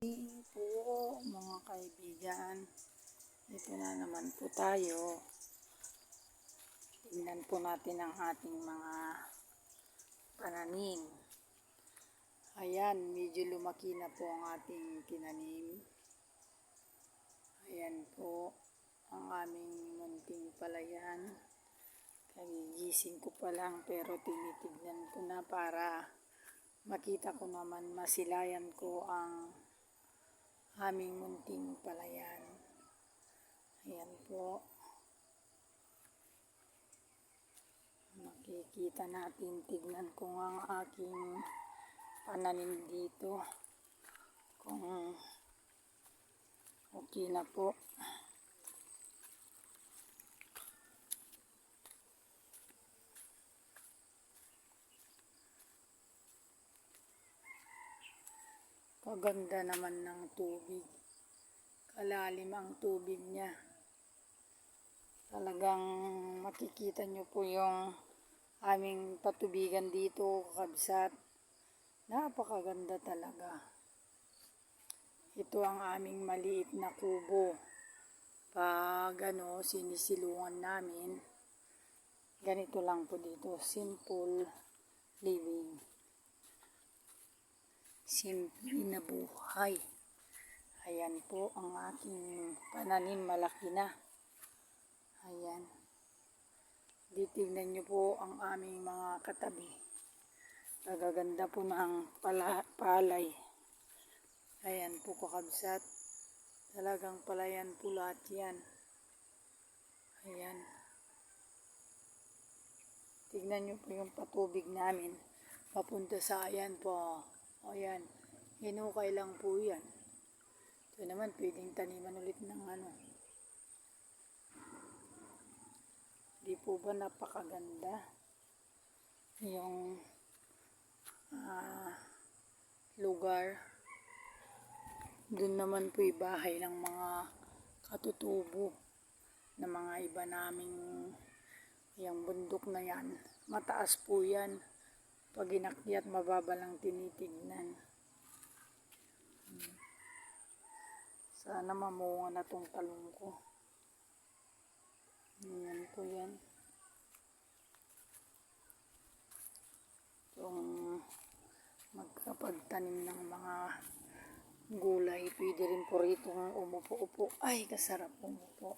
Po mga kaibigan, ito na naman po tayo. Tingnan po natin ang ating mga pananim. Ayan, medyo lumaki na po ang ating tinanim. Ayan po ang aming munting palayan. Kagigising ko pa lang pero tinitignan ko na para makita ko naman, masilayan ko ang aming munting palayan. Ayan po. Makikita natin, tignan ko ang aking pananim dito. Kung okay na po. Kaganda naman ng tubig. Kalalim ang tubig niya. Talagang makikita nyo po yung aming patubigan dito, kabsat. Napakaganda talaga. Ito ang aming maliit na kubo. Pag sinisilungan namin, ganito lang po dito. Simple living. Simple na buhay. Ayan po ang aking pananim, malaki na. Ayan. Titignan nyo po ang aming mga katabi. Nagaganda po ng palay. Ayan po kakabsat. Talagang palayan po lahat yan. Ayan. Tignan nyo po yung patubig namin. Papunta sa ayan po. Ayan. Hinukay lang po yan. Ito naman pwedeng taniman ulit ng Di po ba napakaganda? Yung lugar. Doon naman po yung bahay ng mga katutubo na mga iba naming yung bundok na yan. Mataas po yan. Pag inakyat, mababa lang tinitignan. Sana mamunga na tong talong ko. Yan po yan. Itong magkapagtanim ng mga gulay, pwede rin po rito umupo-upo. Ay, kasarap umupo.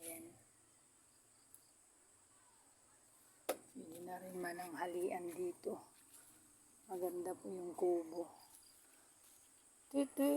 Ayan. Pwede na rin mananghalian dito. Maganda po yung kubo. Tutu!